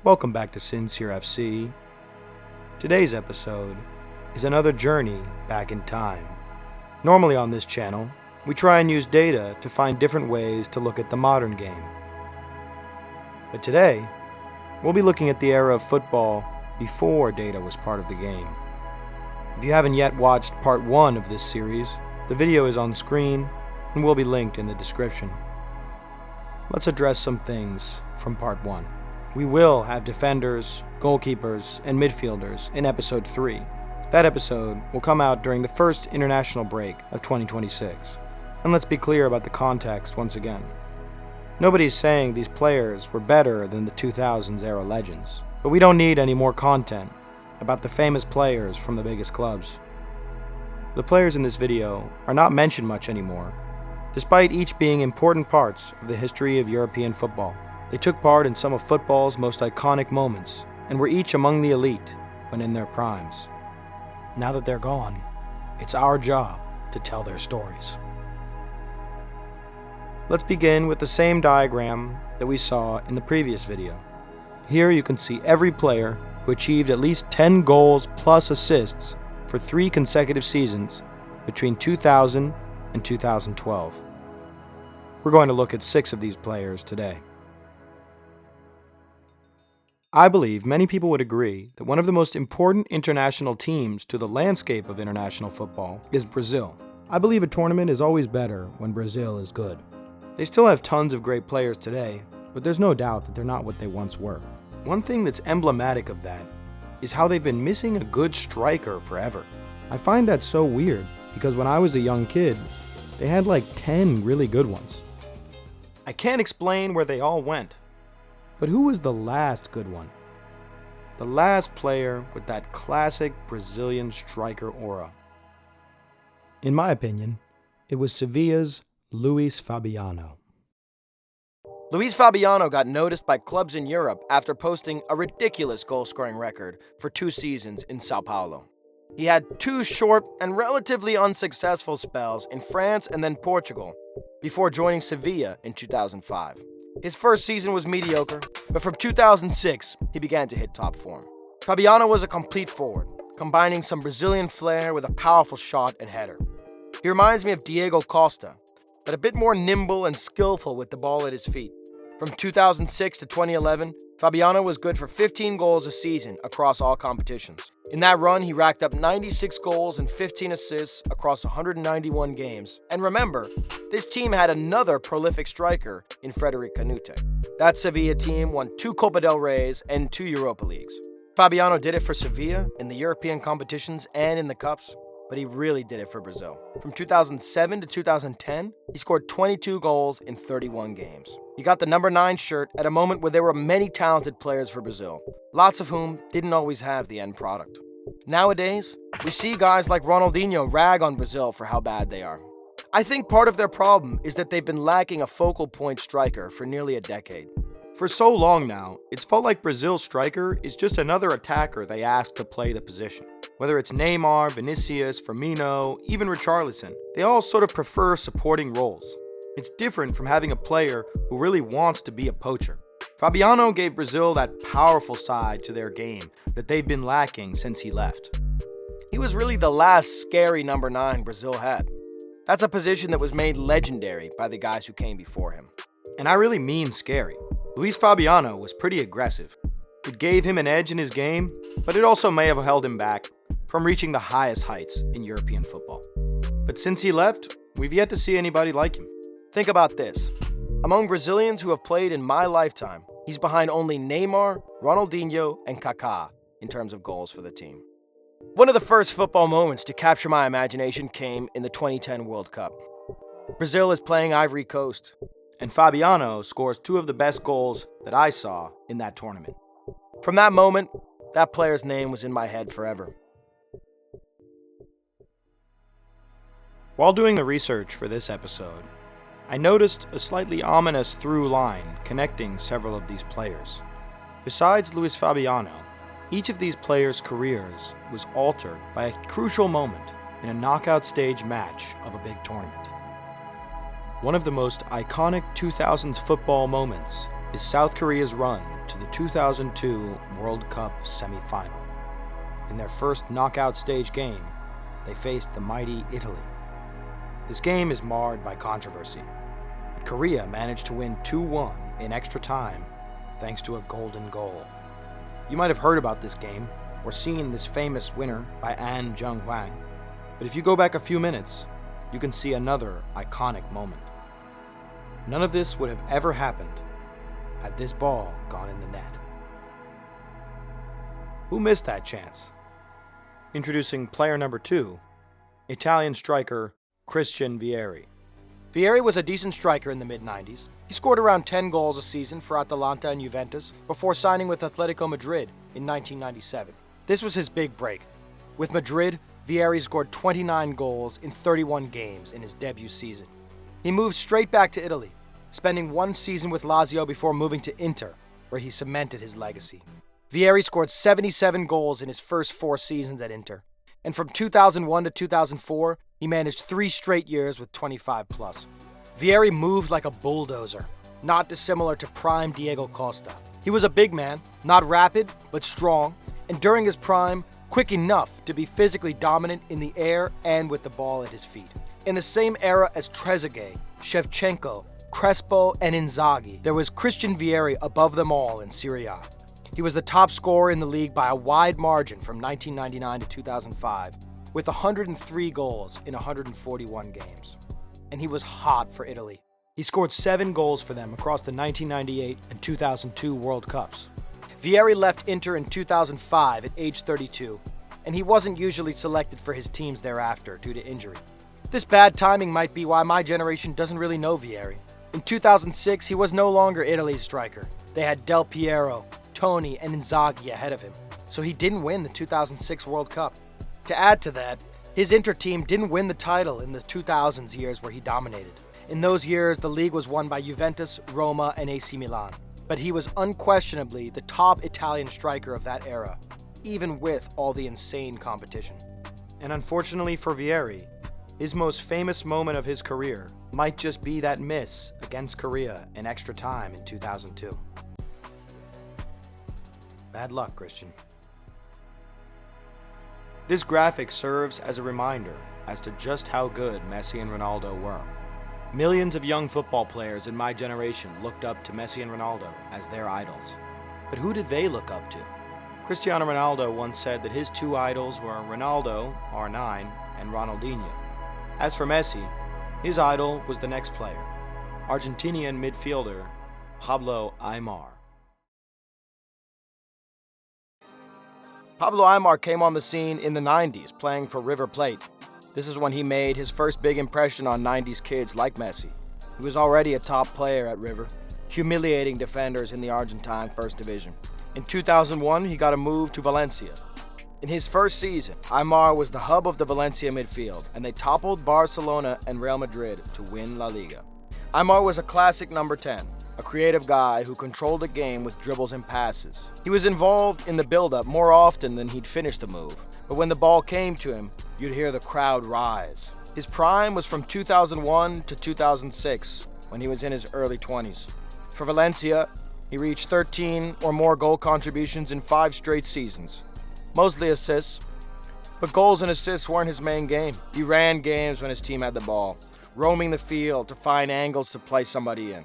Welcome back to Sincere FC. Today's episode is another journey back in time. Normally on this channel, we try and use data to find different ways to look at the modern game. But today, we'll be looking at the era of football before data was part of the game. If you haven't yet watched part 1 of this series, the video is on screen and will be linked in the description. Let's address some things from part 1. We will have defenders, goalkeepers, and midfielders in episode 3. That episode will come out during the first international break of 2026. And let's be clear about the context once again. Nobody's saying these players were better than the 2000s era legends, but we don't need any more content about the famous players from the biggest clubs. The players in this video are not mentioned much anymore, despite each being important parts of the history of European football. They took part in some of football's most iconic moments and were each among the elite when in their primes. Now that they're gone, it's our job to tell their stories. Let's begin with the same diagram that we saw in the previous video. Here you can see every player who achieved at least 10 goals plus assists for 3 consecutive seasons between 2000 and 2012. We're going to look at 6 of these players today. I believe many people would agree that one of the most important international teams to the landscape of international football is Brazil. I believe a tournament is always better when Brazil is good. They still have tons of great players today, but there's no doubt that they're not what they once were. One thing that's emblematic of that is how they've been missing a good striker forever. I find that so weird because when I was a young kid, they had like 10 really good ones. I can't explain where they all went. But who was the last good one? The last player with that classic Brazilian striker aura? In my opinion, it was Sevilla's Luis Fabiano. Luis Fabiano got noticed by clubs in Europe after posting a ridiculous goal-scoring record for 2 seasons in Sao Paulo. He had 2 short and relatively unsuccessful spells in France and then Portugal before joining Sevilla in 2005. His first season was mediocre, but from 2006, he began to hit top form. Fabiano was a complete forward, combining some Brazilian flair with a powerful shot and header. He reminds me of Diego Costa, but a bit more nimble and skillful with the ball at his feet. From 2006 to 2011, Fabiano was good for 15 goals a season across all competitions. In that run, he racked up 96 goals and 15 assists across 191 games. And remember, this team had another prolific striker in Frederic Canute. That Sevilla team won 2 Copa del Reys and 2 Europa Leagues. Fabiano did it for Sevilla in the European competitions and in the Cups, but he really did it for Brazil. From 2007 to 2010, he scored 22 goals in 31 games. He got the number 9 shirt at a moment where there were many talented players for Brazil, lots of whom didn't always have the end product. Nowadays, we see guys like Ronaldinho rag on Brazil for how bad they are. I think part of their problem is that they've been lacking a focal point striker for nearly a decade. For so long now, it's felt like Brazil's striker is just another attacker they ask to play the position. Whether it's Neymar, Vinicius, Firmino, even Richarlison, they all sort of prefer supporting roles. It's different from having a player who really wants to be a poacher. Fabiano gave Brazil that powerful side to their game that they've been lacking since he left. He was really the last scary number 9 Brazil had. That's a position that was made legendary by the guys who came before him. And I really mean scary. Luis Fabiano was pretty aggressive. It gave him an edge in his game, but it also may have held him back from reaching the highest heights in European football. But since he left, we've yet to see anybody like him. Think about this. Among Brazilians who have played in my lifetime, he's behind only Neymar, Ronaldinho, and Kaká in terms of goals for the team. One of the first football moments to capture my imagination came in the 2010 World Cup. Brazil is playing Ivory Coast, and Fabiano scores 2 of the best goals that I saw in that tournament. From that moment, that player's name was in my head forever. While doing the research for this episode, I noticed a slightly ominous through line connecting several of these players. Besides Luis Fabiano, each of these players' careers was altered by a crucial moment in a knockout stage match of a big tournament. One of the most iconic 2000s football moments is South Korea's run to the 2002 World Cup semi-final. In their first knockout stage game, they faced the mighty Italy. This game is marred by controversy. Korea managed to win 2-1 in extra time thanks to a golden goal. You might have heard about this game or seen this famous winner by An Jung-hwang, but if you go back a few minutes, you can see another iconic moment. None of this would have ever happened had this ball gone in the net. Who missed that chance? Introducing player number 2, Italian striker Christian Vieri. Vieri was a decent striker in the mid-90s. He scored around 10 goals a season for Atalanta and Juventus before signing with Atletico Madrid in 1997. This was his big break. With Madrid, Vieri scored 29 goals in 31 games in his debut season. He moved straight back to Italy, spending one season with Lazio before moving to Inter, where he cemented his legacy. Vieri scored 77 goals in his first 4 seasons at Inter, and from 2001 to 2004, he managed 3 straight years with 25 plus. Vieri moved like a bulldozer, not dissimilar to prime Diego Costa. He was a big man, not rapid, but strong, and during his prime, quick enough to be physically dominant in the air and with the ball at his feet. In the same era as Trezeguet, Shevchenko, Crespo, and Inzaghi, there was Christian Vieri above them all in Serie A. He was the top scorer in the league by a wide margin from 1999 to 2005, with 103 goals in 141 games. And he was hot for Italy. He scored 7 goals for them across the 1998 and 2002 World Cups. Vieri left Inter in 2005 at age 32, and he wasn't usually selected for his teams thereafter due to injury. This bad timing might be why my generation doesn't really know Vieri. In 2006, he was no longer Italy's striker. They had Del Piero, Toni, and Inzaghi ahead of him, so he didn't win the 2006 World Cup. To add to that, his Inter team didn't win the title in the 2000s years where he dominated. In those years, the league was won by Juventus, Roma, and AC Milan. But he was unquestionably the top Italian striker of that era, even with all the insane competition. And unfortunately for Vieri, his most famous moment of his career might just be that miss against Korea in extra time in 2002. Bad luck, Christian. This graphic serves as a reminder as to just how good Messi and Ronaldo were. Millions of young football players in my generation looked up to Messi and Ronaldo as their idols. But who did they look up to? Cristiano Ronaldo once said that his 2 idols were Ronaldo, R9, and Ronaldinho. As for Messi, his idol was the next player, Argentinian midfielder Pablo Aimar. Pablo Aimar came on the scene in the 90s, playing for River Plate. This is when he made his first big impression on 90s kids like Messi. He was already a top player at River, humiliating defenders in the Argentine First Division. In 2001, he got a move to Valencia. In his first season, Aimar was the hub of the Valencia midfield, and they toppled Barcelona and Real Madrid to win La Liga. Aimar was a classic number 10, a creative guy who controlled the game with dribbles and passes. He was involved in the build-up more often than he'd finish the move, but when the ball came to him, you'd hear the crowd rise. His prime was from 2001 to 2006, when he was in his early 20s. For Valencia, he reached 13 or more goal contributions in 5 straight seasons. Mostly assists, but goals and assists weren't his main game. He ran games when his team had the ball, roaming the field to find angles to play somebody in.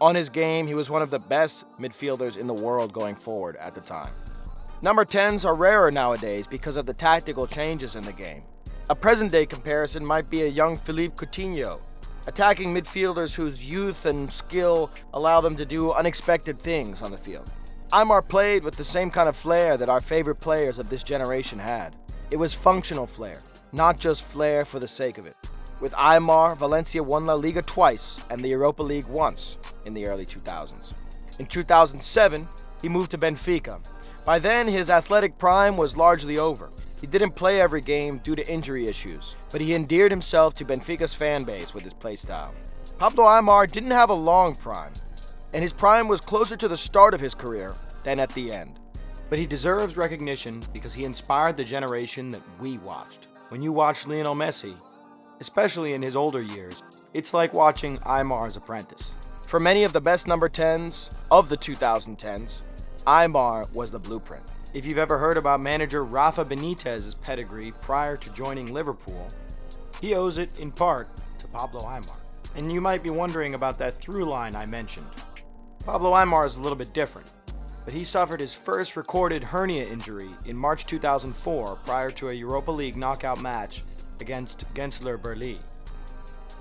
On his game, he was one of the best midfielders in the world going forward at the time. Number 10s are rarer nowadays because of the tactical changes in the game. A present-day comparison might be a young Philippe Coutinho, attacking midfielders whose youth and skill allow them to do unexpected things on the field. Aimar played with the same kind of flair that our favorite players of this generation had. It was functional flair, not just flair for the sake of it. With Aimar, Valencia won La Liga twice and the Europa League once in the early 2000s. In 2007, he moved to Benfica. By then, his athletic prime was largely over. He didn't play every game due to injury issues, but he endeared himself to Benfica's fan base with his playstyle. Pablo Aimar didn't have a long prime, and his prime was closer to the start of his career than at the end. But he deserves recognition because he inspired the generation that we watched. When you watch Lionel Messi, especially in his older years, it's like watching Aimar's apprentice. For many of the best number 10s of the 2010s, Aimar was the blueprint. If you've ever heard about manager Rafa Benitez's pedigree prior to joining Liverpool, he owes it in part to Pablo Aimar. And you might be wondering about that through line I mentioned. Pablo Aimar is a little bit different, but he suffered his first recorded hernia injury in March 2004 prior to a Europa League knockout match against Gensler Berlin.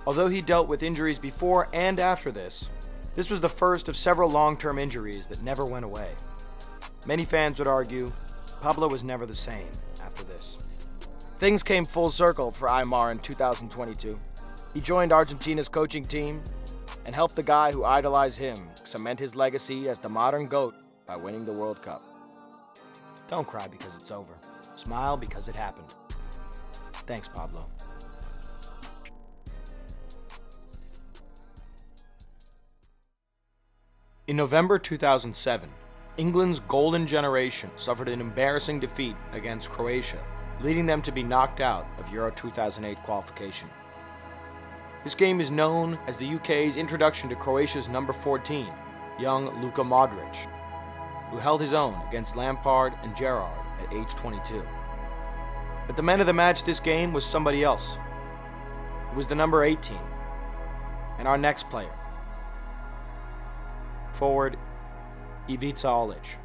Although he dealt with injuries before and after this was the first of several long-term injuries that never went away. Many fans would argue Pablo was never the same after this. Things came full circle for Aimar in 2022. He joined Argentina's coaching team and helped the guy who idolized him cement his legacy as the modern GOAT by winning the World Cup. Don't cry because it's over. Smile because it happened. Thanks, Pablo. In November 2007, England's golden generation suffered an embarrassing defeat against Croatia, leading them to be knocked out of Euro 2008 qualification. This game is known as the UK's introduction to Croatia's number 14, young Luka Modric, who held his own against Lampard and Gerrard at age 22. But the man of the match this game was somebody else. It was the number 18, and our next player, forward Ivica Olic.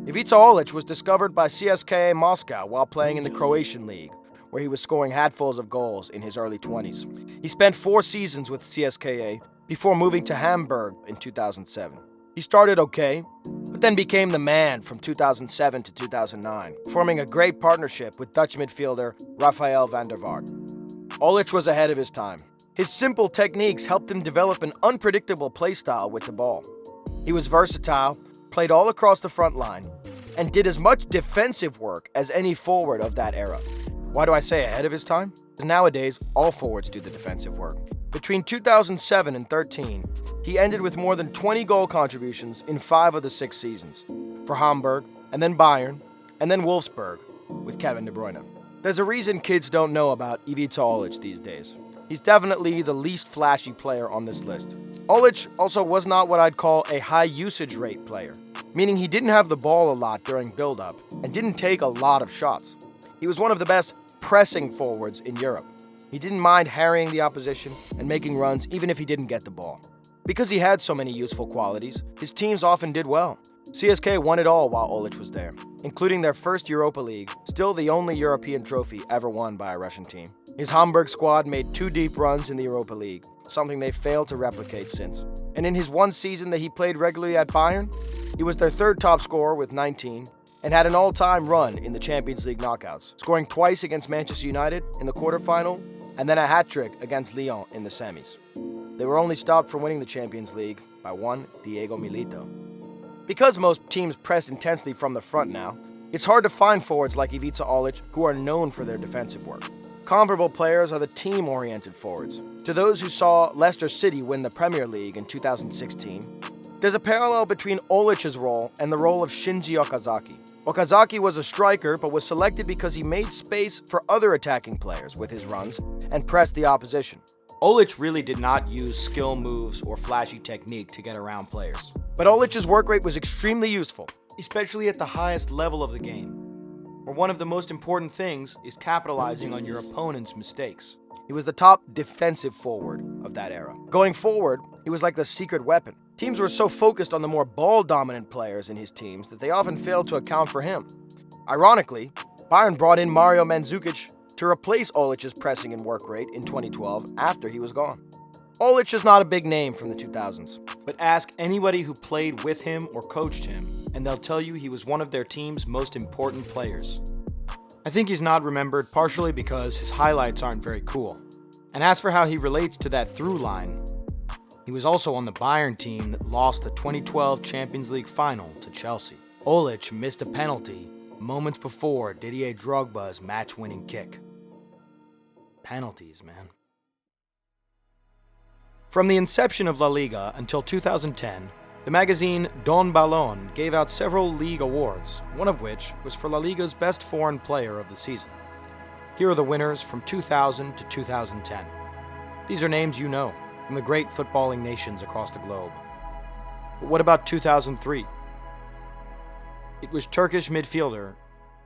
Ivica Olic was discovered by CSKA Moscow while playing in the Croatian League, where he was scoring hatfuls of goals in his early 20s. He spent 4 seasons with CSKA before moving to Hamburg in 2007. He started okay, but then became the man from 2007 to 2009, forming a great partnership with Dutch midfielder Rafael van der Vaart. Olic was ahead of his time. His simple techniques helped him develop an unpredictable playstyle with the ball. He was versatile, played all across the front line, and did as much defensive work as any forward of that era. Why do I say ahead of his time? Because nowadays, all forwards do the defensive work. Between 2007 and 13, he ended with more than 20 goal contributions in 5 of the 6 seasons, for Hamburg, and then Bayern, and then Wolfsburg, with Kevin De Bruyne. There's a reason kids don't know about Ivica Olic these days. He's definitely the least flashy player on this list. Olic also was not what I'd call a high usage rate player, meaning he didn't have the ball a lot during build-up and didn't take a lot of shots. He was one of the best pressing forwards in Europe. He didn't mind harrying the opposition and making runs even if he didn't get the ball. Because he had so many useful qualities, his teams often did well. CSK won it all while Olic was there, including their first Europa League, still the only European trophy ever won by a Russian team. His Hamburg squad made 2 deep runs in the Europa League, something they failed to replicate since. And in his 1 season that he played regularly at Bayern, he was their 3rd top scorer with 19, and had an all-time run in the Champions League knockouts, scoring twice against Manchester United in the quarterfinal, and then a hat-trick against Lyon in the semis. They were only stopped from winning the Champions League by one Diego Milito. Because most teams press intensely from the front now, it's hard to find forwards like Ivica Olic who are known for their defensive work. Comparable players are the team-oriented forwards. To those who saw Leicester City win the Premier League in 2016, there's a parallel between Olic's role and the role of Shinji Okazaki. Okazaki was a striker but was selected because he made space for other attacking players with his runs and pressed the opposition. Olic really did not use skill moves or flashy technique to get around players. But Olic's work rate was extremely useful, especially at the highest level of the game, where one of the most important things is capitalizing on your opponent's mistakes. He was the top defensive forward of that era. Going forward, he was like the secret weapon. Teams were so focused on the more ball-dominant players in his teams that they often failed to account for him. Ironically, Bayern brought in Mario Mandzukic to replace Olic's pressing and work rate in 2012 after he was gone. Olic is not a big name from the 2000s. But ask anybody who played with him or coached him, and they'll tell you he was one of their team's most important players. I think he's not remembered partially because his highlights aren't very cool. And as for how he relates to that through line, he was also on the Bayern team that lost the 2012 Champions League final to Chelsea. Olic missed a penalty moments before Didier Drogba's match-winning kick. Penalties, man. From the inception of La Liga until 2010, the magazine Don Balón gave out several league awards, one of which was for La Liga's best foreign player of the season. Here are the winners from 2000 to 2010. These are names you know, from the great footballing nations across the globe. But what about 2003? It was Turkish midfielder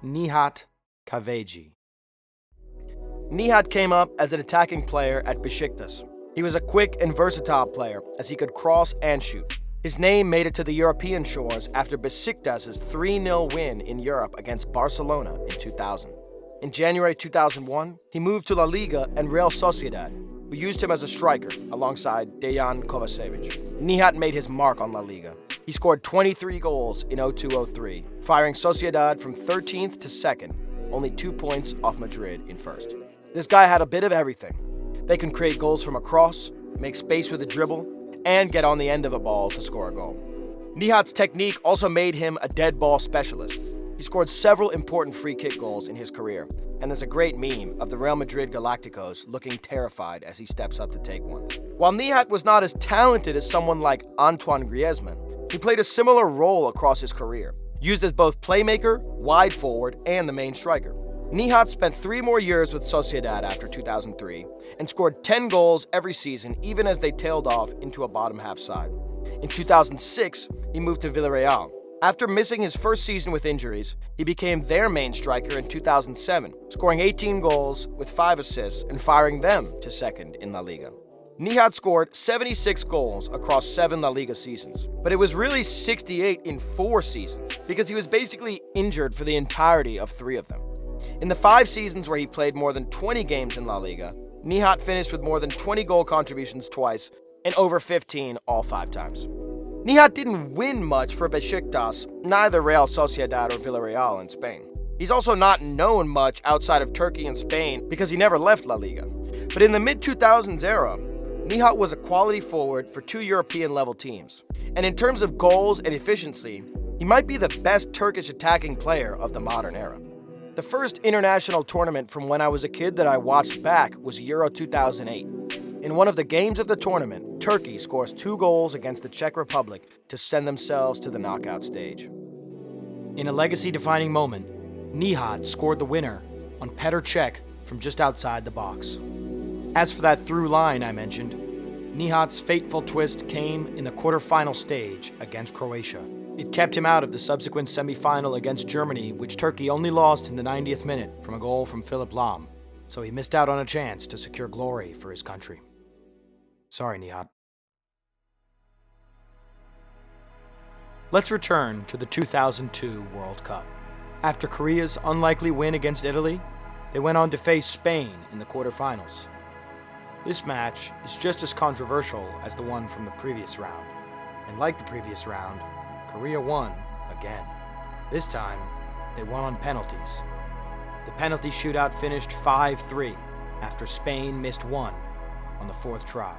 Nihat Kahveci. Nihat came up as an attacking player at Besiktas. He was a quick and versatile player as he could cross and shoot. His name made it to the European shores after Besiktas' 3-0 win in Europe against Barcelona in 2000. In January 2001, he moved to La Liga and Real Sociedad, who used him as a striker alongside Dejan Kovacevic. Nihat made his mark on La Liga. He scored 23 goals in 02-03, firing Sociedad from 13th to 2nd, only 2 points off Madrid in 1st. This guy had a bit of everything. They can create goals from a cross, make space with a dribble, and get on the end of a ball to score a goal. Nihat's technique also made him a dead ball specialist. He scored several important free kick goals in his career, and there's a great meme of the Real Madrid Galacticos looking terrified as he steps up to take one. While Nihat was not as talented as someone like Antoine Griezmann, he played a similar role across his career, used as both playmaker, wide forward, and the main striker. Nihat spent 3 more years with Sociedad after 2003 and scored 10 goals every season, even as they tailed off into a bottom-half side. In 2006, he moved to Villarreal. After missing his first season with injuries, he became their main striker in 2007, scoring 18 goals with 5 assists and firing them to 2nd in La Liga. Nihat scored 76 goals across 7 La Liga seasons, but it was really 68 in 4 seasons because he was basically injured for the entirety of 3 of them. In the 5 seasons where he played more than 20 games in La Liga, Nihat finished with more than 20 goal contributions twice and over 15 all 5 times. Nihat didn't win much for Besiktas, neither Real Sociedad or Villarreal in Spain. He's also not known much outside of Turkey and Spain because he never left La Liga. But in the mid-2000s era, Nihat was a quality forward for 2 European-level teams. And in terms of goals and efficiency, he might be the best Turkish attacking player of the modern era. The first international tournament from when I was a kid that I watched back was Euro 2008. In one of the games of the tournament, Turkey scores 2 goals against the Czech Republic to send themselves to the knockout stage. In a legacy-defining moment, Nihat scored the winner on Petr Cech from just outside the box. As for that through line I mentioned, Nihat's fateful twist came in the quarterfinal stage against Croatia. It kept him out of the subsequent semifinal against Germany, which Turkey only lost in the 90th minute from a goal from Philipp Lahm, so he missed out on a chance to secure glory for his country. Sorry, Nihat. Let's return to the 2002 World Cup. After Korea's unlikely win against Italy, they went on to face Spain in the quarterfinals. This match is just as controversial as the one from the previous round, and like the previous round, Korea won again. This time, they won on penalties. The penalty shootout finished 5-3 after Spain missed one on the 4th try.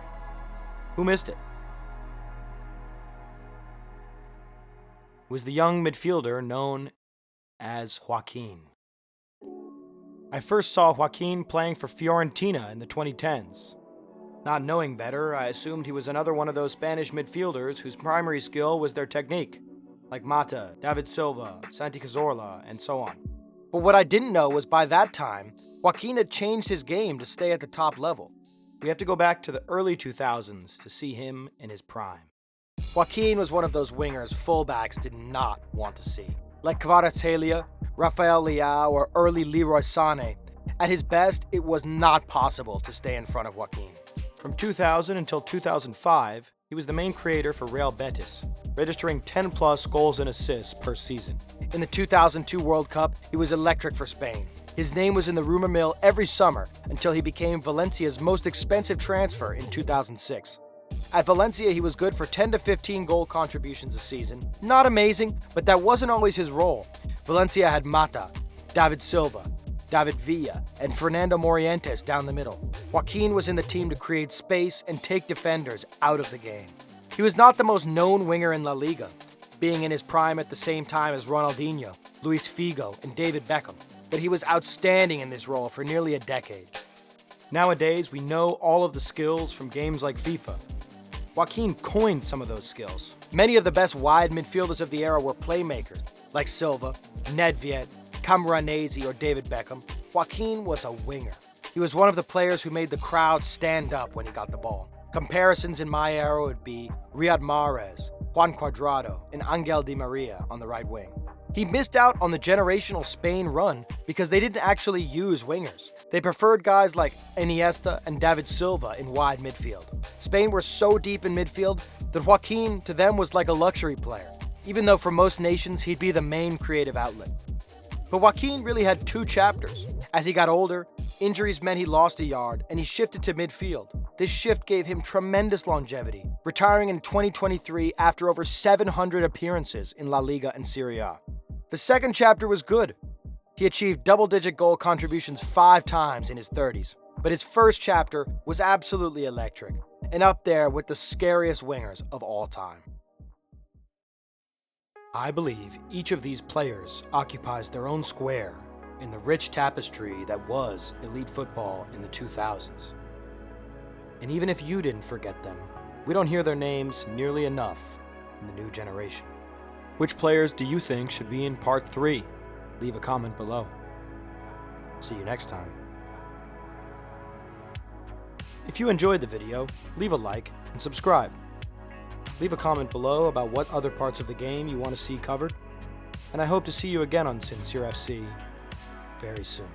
Who missed it? It was the young midfielder known as Joaquin. I first saw Joaquin playing for Fiorentina in the 2010s. Not knowing better, I assumed he was another one of those Spanish midfielders whose primary skill was their technique, like Mata, David Silva, Santi Cazorla, and so on. But what I didn't know was by that time, Joaquin had changed his game to stay at the top level. We have to go back to the early 2000s to see him in his prime. Joaquin was one of those wingers fullbacks did not want to see. Like Kvaratskhelia, Rafael Leao, or early Leroy Sané, at his best, it was not possible to stay in front of Joaquin. From 2000 until 2005, he was the main creator for Real Betis, registering 10-plus goals and assists per season. In the 2002 World Cup, he was electric for Spain. His name was in the rumor mill every summer until he became Valencia's most expensive transfer in 2006. At Valencia, he was good for 10 to 15 goal contributions a season. Not amazing, but that wasn't always his role. Valencia had Mata, David Silva, David Villa, and Fernando Morientes down the middle. Joaquin was in the team to create space and take defenders out of the game. He was not the most known winger in La Liga, being in his prime at the same time as Ronaldinho, Luis Figo, and David Beckham, but he was outstanding in this role for nearly a decade. Nowadays, we know all of the skills from games like FIFA. Joaquin coined some of those skills. Many of the best wide midfielders of the era were playmakers, like Silva, Nedved, Camoranesi, or David Beckham. Joaquin was a winger. He was one of the players who made the crowd stand up when he got the ball. Comparisons in my era would be Riyad Mahrez, Juan Cuadrado, and Angel Di Maria on the right wing. He missed out on the generational Spain run because they didn't actually use wingers. They preferred guys like Iniesta and David Silva in wide midfield. Spain were so deep in midfield that Joaquin to them was like a luxury player, even though for most nations he'd be the main creative outlet. But Joaquin really had two chapters. As he got older, injuries meant he lost a yard and he shifted to midfield. This shift gave him tremendous longevity, retiring in 2023 after over 700 appearances in La Liga and Serie A. The second chapter was good. He achieved double-digit goal contributions 5 times in his 30s. But his first chapter was absolutely electric, and up there with the scariest wingers of all time. I believe each of these players occupies their own square in the rich tapestry that was elite football in the 2000s. And even if you didn't forget them, we don't hear their names nearly enough in the new generation. Which players do you think should be in Part 3? Leave a comment below. See you next time. If you enjoyed the video, leave a like and subscribe. Leave a comment below about what other parts of the game you want to see covered. And I hope to see you again on Sincere FC very soon.